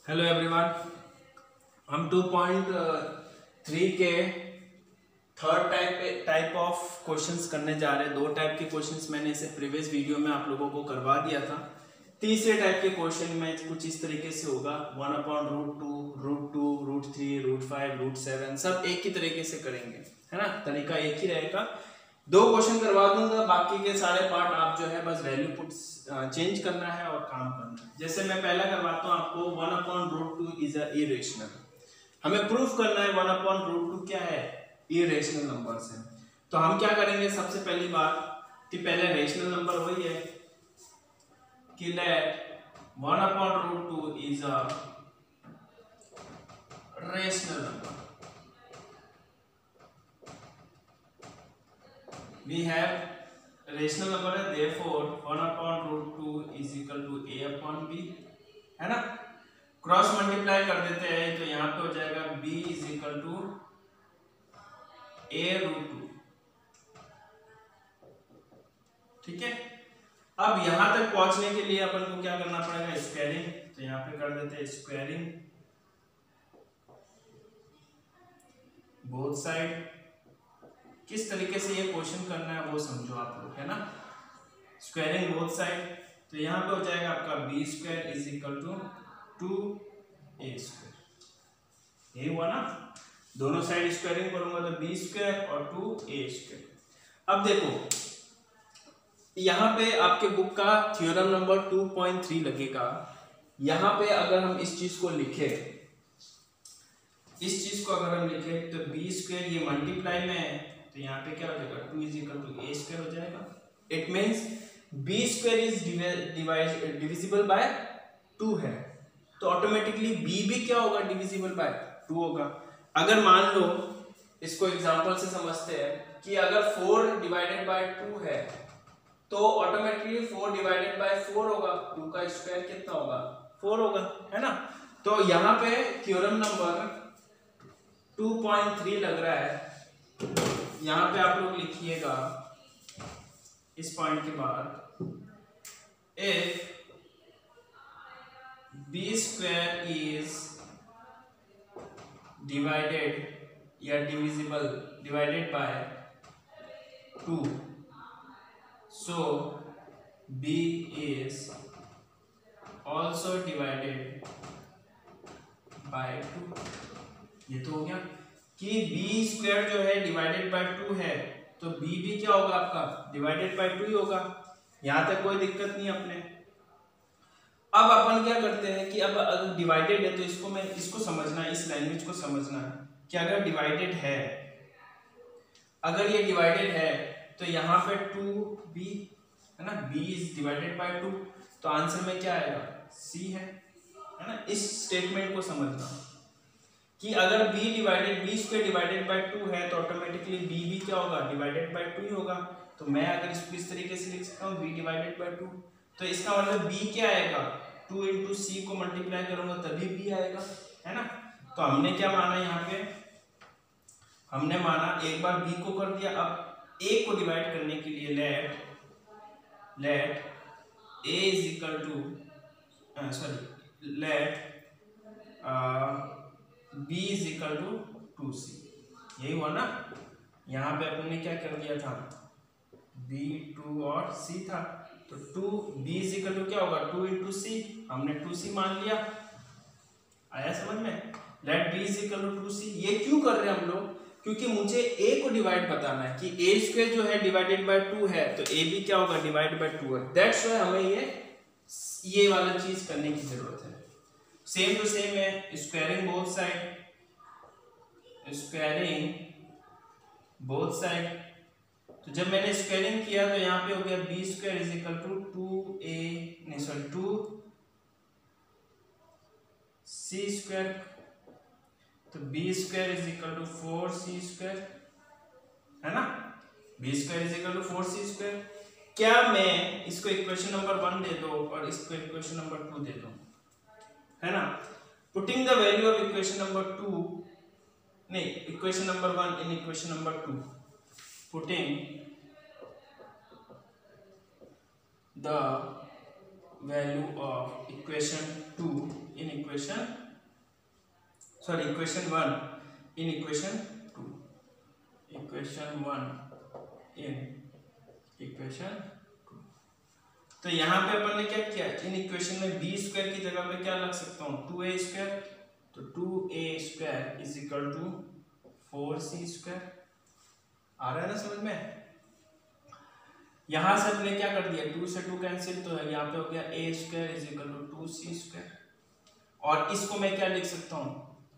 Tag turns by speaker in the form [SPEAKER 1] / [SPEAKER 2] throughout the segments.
[SPEAKER 1] Hello everyone, हम 2.3 के third type of questions करने जा रहे हैं। दो टाइप के क्वेश्चंस मैंने इसे प्रीवियस वीडियो में आप लोगों को करवा दिया था। तीसरे टाइप के क्वेश्चन में कुछ इस तरीके से होगा, 1/√2, √2, √3, √5, √7 सब एक ही तरीके से करेंगे, है ना। तरीका एक ही रहेगा। दो क्वेश्चन करवा दूंगा, बाकी के सारे पार्ट आप जो है बस वैल्यू पुट चेंज करना है और काम करना है। जैसे मैं पहला करवाता हूँ आपको, 1/√2 इज अ इरेशनल। हमें प्रूफ करना है 1/√2 क्या है, इरेशनल नंबर्स है। तो हम क्या करेंगे, सबसे पहली बात कि पहले रेशनल नंबर वही है कि let 1/√2 is a rational number. We have rational number है, therefore 1/√2 is equal to a/b, है ना। क्रॉस मल्टीप्लाई कर देते हैं तो यहाँ पे हो जाएगा b is equal to a√2, ठीक है। अब यहाँ तक पहुंचने के लिए अपन को क्या करना पड़ेगा, स्क्वायरिंग। तो यहाँ पे कर देते हैं स्क्वायरिंग बोथ साइड। किस तरीके से ये क्वेश्चन करना है वो समझो आप लोग, है ना। स्क्वायरिंग बोथ साइड, तो यहाँ पे हो जाएगा आपका b² is equal to 2a²। यही हुआ ना, दोनों साइड स्क्वायरिंग करूंगा तो b² और 2a²। अब देखो यहाँ पे आपके बुक का थ्योरम नंबर 2.3 लगेगा। यहाँ पे अगर हम इस चीज को लिखे, तो b² ये मल्टीप्लाई में है, तो यहाँ पे क्या हो जाएगा, 2 इज इक्वल टू a² हो जाएगा। It means b² is divisible by 2 है, तो ऑटोमेटिकली b भी क्या होगा, डिविजिबल बाय 2 होगा। अगर मान लो, इसको एग्जांपल से समझते हैं कि अगर 4 डिवाइडेड बाय 2 है तो ऑटोमेटिकली 4 डिवाइडेड बाय 4 होगा, 2 का स्क्वायर कितना होगा, 4 होगा, है ना। तो यहाँ पे थ्योरम नंबर 2.3 लग रहा है। यहाँ पे आप लोग लिखिएगा इस पॉइंट के बाद, इफ b² इज डिवाइडेड या divided by 2, so b is also divided by 2। ये तो हो गया कि b² जो है डिवाइडेड बाय 2 है, तो b भी क्या होगा आपका, डिवाइडेड बाय 2 ही होगा। यहां तक कोई दिक्कत नहीं अपने। अब अपन क्या करते हैं कि अब अगर डिवाइडेड है तो इसको समझना है, इस लैंग्वेज को समझना है कि अगर डिवाइडेड है, अगर ये डिवाइडेड है तो यहाँ पे 2b है ना, b इज डिवाइडेड बाय 2, तो आंसर में क्या आएगा, c है ना। इस स्टेटमेंट को समझना कि अगर b² डिवाइडेड बाय 2 है तो ऑटोमेटिकली b भी क्या होगा, डिवाइडेड बाय 2 ही होगा। तो मैं अगर इसको इस तरीके से लिख सकता हूँ b डिवाइडेड बाय 2, तो इसका मतलब b क्या आएगा, 2 इंटू c को मल्टीप्लाई करूंगा तभी b आएगा, है ना। तो हमने क्या माना, यहाँ पे हमने माना एक बार b को कर दिया। अब a को डिवाइड करने के लिए let a is equal to let b is equal to 2c। यही हुआ ना। यहाँ पे अपन ने क्या कर दिया था, b 2 और c था, तो b इज इक्वल टू क्या होगा, 2 इंटू c, हमने 2c मान लिया। आया समझ में, let b is equal to 2c। ये क्यों कर रहे हैं हम लोग, क्योंकि मुझे a को डिवाइड बताना है कि a² जो है डिवाइडेड बाय 2 है, तो a भी क्या होगा, डिवाइड बाय 2 है। दैट्स व्हाई हमें ये वाला चीज करने की जरूरत है। सेम टू सेम है, स्क्वायरिंग बोथ साइड। तो जब मैंने स्क्वायरिंग किया तो यहाँ पे हो गया b² is equal to 2c², तो b² is equal to 4c², है ना। b² is equal to 4c²। क्या मैं इसको इक्वेशन नंबर 1 दे दो और इसको इक्वेशन नंबर 2 दे दो, है ना। Putting the value of equation number 2, नहीं, equation number 1 in equation number 2, putting the value of equation 2 in equation equation 1 in equation 2, equation 1 in equation 2। तो यहाँ पे अपन ने क्या किया, इन इक्वेशन में बी स्क्वायर की जगह पे क्या लग सकता हूँ 2a स्क्वायर, तो 2a square is equal to 4c square. आ रहा है ना समझ में। यहां से हमने क्या कर दिया, 2 से 2 कैंसिल, तो यहाँ पे हो गया a square is equal to 2c square. और इसको मैं क्या लिख सकता हूँ,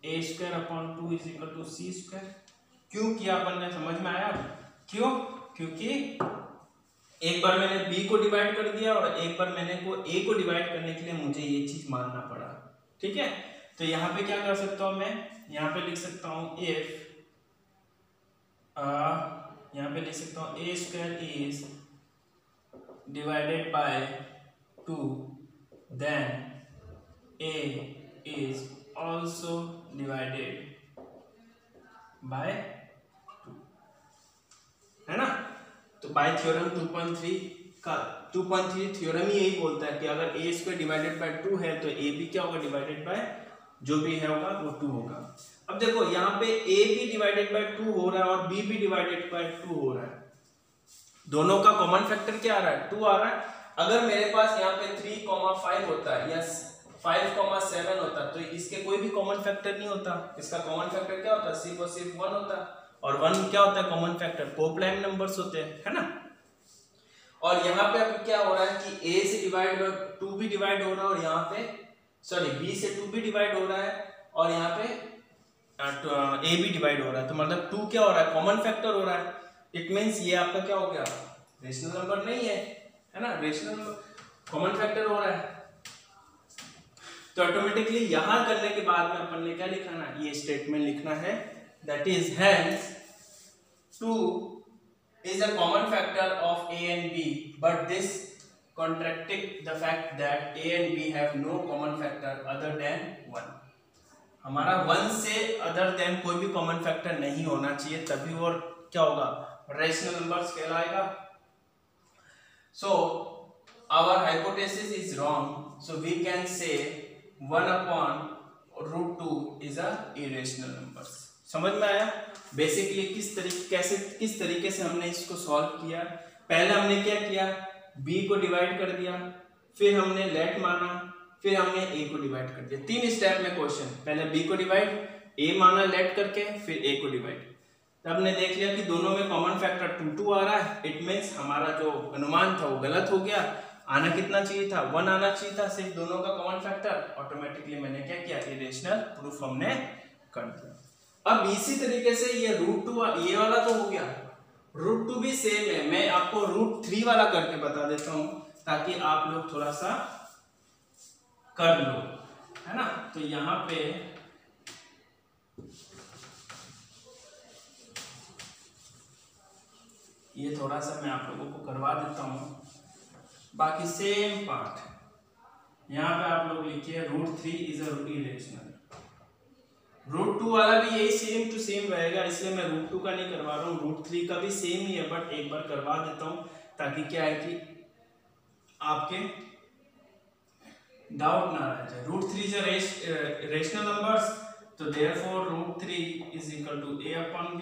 [SPEAKER 1] a square upon 2 is equal to c square. क्यों किया अपन ने, समझ में आया क्यों? क्योंकि एक बार मैंने b को डिवाइड कर दिया और एक बार मैंने को a को डिवाइड करने के लिए मुझे ये चीज मानना पड़ा। ठीक है, तो यहाँ पे क्या कर सकता हूँ मैं, यहाँ पे लिख सकता हूँ इफ यहाँ पे लिख सकता हूँ a square is divided by 2 then a is also divided by 2, है ना। तो बाय थ्योरम 2.3 का 2.3 थ्योरम ही यही बोलता है कि अगर a स्क्वायर डिवाइडेड बाय 2 है तो a भी क्या होगा, डिवाइडेड बाय जो भी है होगा वो 2 होगा। अब देखो यहाँ पे a भी डिवाइडेड बाय 2 हो रहा है और b भी डिवाइडेड बाय 2 हो रहा है, दोनों का कॉमन फैक्टर क्या आ रहा है, 2 आ रहा है। अगर मेरे पास यहाँ पे 3,5 होता है या 5,7 होता तो इसके कोई भी कॉमन फैक्टर नहीं होता, इसका कॉमन फैक्टर क्या होता, सिर्फ और सिर्फ 1 होता। और 1 क्या होता है कॉमन फैक्टर, पोपलाइन नंबर्स होते हैं, है ना। और यहाँ पे अब क्या हो रहा है कि a से डिवाइड 2 भी डिवाइड हो रहा है और यहाँ पे b से 2 भी डिवाइड हो रहा है और यहाँ पे a भी डिवाइड हो रहा है। तो मतलब 2 क्या हो रहा है, कॉमन फैक्टर हो रहा है। इट मींस ये आपका क्या हो गया, रेशनल नंबर नहीं है ना, रेशनल कॉमन फैक्टर हो रहा है। तो ऑटोमेटिकली यहां करने के बाद में अपन ने क्या लिखना है, ये स्टेटमेंट लिखना है, that is hence 2 is a common factor of a and b, but this contradicting the fact that a and b have no common factor other than 1। हमारा 1 से अदर देन कोई भी कॉमन फैक्टर नहीं होना चाहिए, तभी वो क्या होगा, रेशनल नंबर्स कहलाएगा। So our hypothesis is wrong, so we can say 1 upon root 2 is a irrational numbers। समझ में आया बेसिकली किस तरीके से हमने इसको सॉल्व किया। पहले हमने क्या किया, b को डिवाइड कर दिया, फिर हमने लेट माना, फिर हमने a को डिवाइड कर दिया। 3 स्टेप में क्वेश्चन, पहले b को डिवाइड, a माना लेट करके, फिर a को डिवाइड। तब हमने देख लिया कि दोनों में कॉमन फैक्टर 2 आ रहा है। इट मींस हमारा जो अनुमान था वो गलत हो गया, आना कितना चाहिए था, 1 आना चाहिए था, सिर्फ दोनों का कॉमन फैक्टर। ऑटोमेटिकली मैंने क्या किया, इरेशनल प्रूफ हमने कर दिया। अब इसी तरीके से ये √2 ये वाला तो हो गया, √2 भी सेम है। मैं आपको √3 वाला करके बता देता हूं ताकि आप लोग थोड़ा सा कर लो, है ना। तो यहां पे ये थोड़ा सा मैं आप लोगों को करवा देता हूं, बाकी सेम पार्ट यहाँ पे आप लोग लिखिए √3 इज अ इरेशनल। √2 वाला भी यही सेम टू सेम रहेगा, इसलिए मैं √2 का नहीं करवा रहा हूँ, √3 का भी सेम ही है, बट एक बार करवा देता हूँ ताकि क्या है कि आपके डाउट ना रह जाए। √3 इज अ रेशनल नंबर्स, तो therefore √3 is equal to a upon b।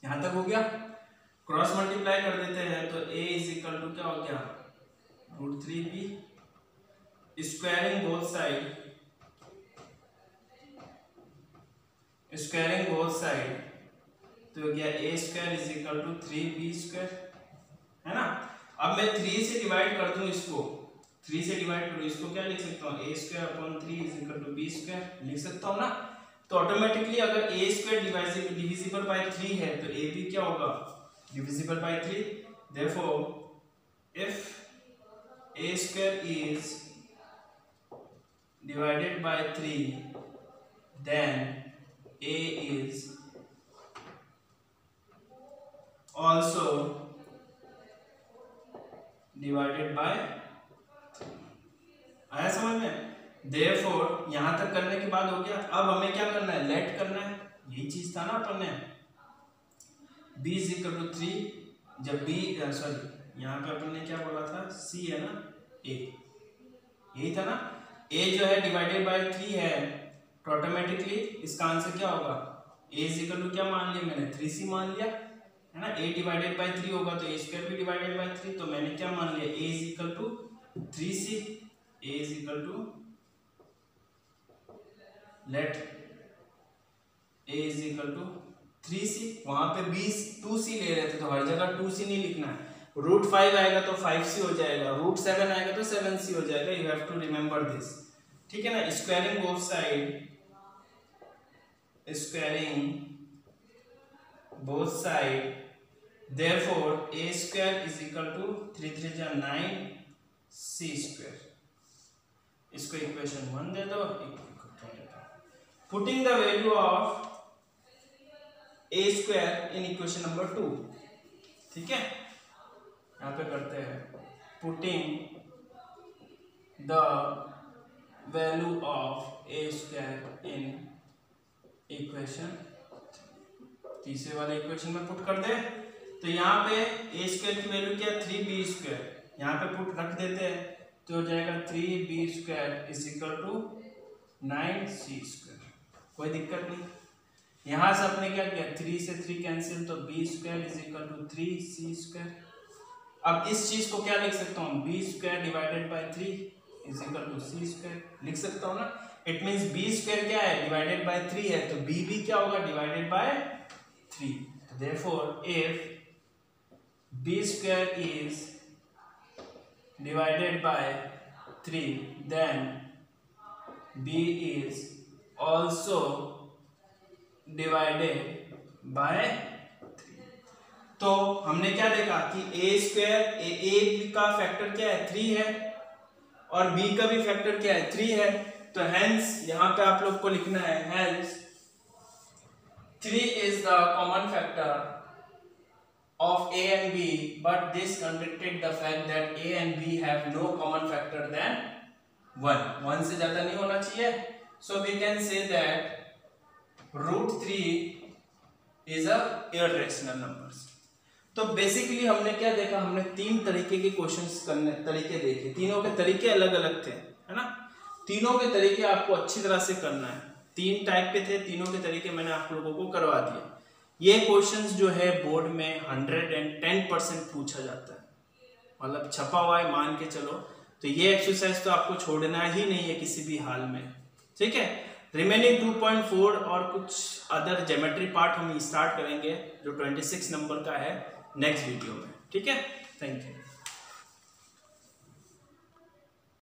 [SPEAKER 1] यहां तक हो गया, क्रॉस मल्टीप्लाई कर देते हैं तो a इज इक्वल टू क्या हो गया, √3b, squaring both side, squaring both side तो क्या a square is equal to 3b square, है ना। अब मैं 3 से डिवाइड कर दूं इसको, 3 से डिवाइड करूं इसको, क्या लिख सकता हूं, a square upon 3 is equal to b square लिख सकता हूं ना। तो ऑटोमेटिकली अगर a स्क्वायर डिविजिबल बाय 3 है तो a भी क्या होगा, divisible by 3। therefore if a square is divided by 3 then a is also divided by 3। आया समझ में। therefore यहां तक करने के बाद हो गया। अब हमें क्या करना है, लेट करना है, यही चीज था ना अपन ने, b इज इक्वल टू 3, जब b सॉरी यहाँ पे अपन ने क्या बोला था, c है ना, a यही था ना, a जो है डिवाइडेड बाय 3 है तो ऑटोमेटिकली इसका आंसर क्या होगा, a इज इक्वल टू क्या मान लिया मैंने, 3c मान लिया है ना। a डिवाइडेड बाय 3 होगा तो a स्क्वायर भी डिवाइडेड बाय 3, तो मैंने क्या मान लिया, a is equal to 3c, a is equal to let a is equal to 3c। वहां पे 2c ले रहे थे तो हर जगह 2c नहीं लिखना है, रूट 5 आएगा तो 5c हो जाएगा, रूट 7 आएगा तो 7c हो जाएगा, you have to remember this, ठीक है ना। Squaring both side, squaring both side, therefore a square is equal to 3 3 जा 9 c square। इसको इक्वेशन 1 दे दो, putting the value of a square in equation number 2, ठीक है। यहाँ पे करते हैं putting the value of a square in equation, तीसरे वाले इक्वेशन में पुट कर दे। तो यहाँ पे a स्क्वायर की वैल्यू क्या है, 3b स्क्वायर, यहाँ पे पुट रख देते हैं तो हो जाएगा 3b square is equal to 9c square, कोई दिक्कत नहीं। यहाँ से आपने क्या किया, 3 से 3 कैंसिल तो b square is equal to 3c square. अब इस चीज को क्या लिख सकता हूँ, b square divided by 3 is equal to c square लिख सकता हूँ ना। इट मींस b स्क्वायर क्या है, डिवाइडेड बाय 3 है, तो b भी क्या होगा, divided by 3। Therefore, if b square is divided by 3, then b is also divided by 3। तो हमने क्या देखा कि a स्क्वायर a का फैक्टर क्या है, 3 है, और b का भी फैक्टर क्या है, 3 है। तो hence यहाँ पे आप लोग को लिखना है hence 3 is the common factor of a and b, but this contradicted the fact that a and b have no common factor than 1। 1 से ज्यादा नहीं होना चाहिए। So we can say that root 3 is a irrational numbers। तो basically हमने क्या देखा, हमने 3 तरीके के क्वेश्चंस करने तरीके देखे, तीनों के तरीके अलग अलग थे, है ना। तीनों के तरीके आपको अच्छी तरह से करना है, 3 टाइप के थे, तीनों के तरीके मैंने आप लोगों को करवा दिए। ये क्वेश्चंस जो है बोर्ड में 110% पूछा जाता है, मतलब छपा हुआ है मान के चलो। तो ये एक्सरसाइज तो आपको छोड़ना ही नहीं है किसी भी हाल में, ठीक है। रिमेनिंग 2.4 और कुछ अदर ज्योमेट्री पार्ट हम स्टार्ट करेंगे जो 26 नंबर का है नेक्स्ट वीडियो में, ठीक है। Thank you.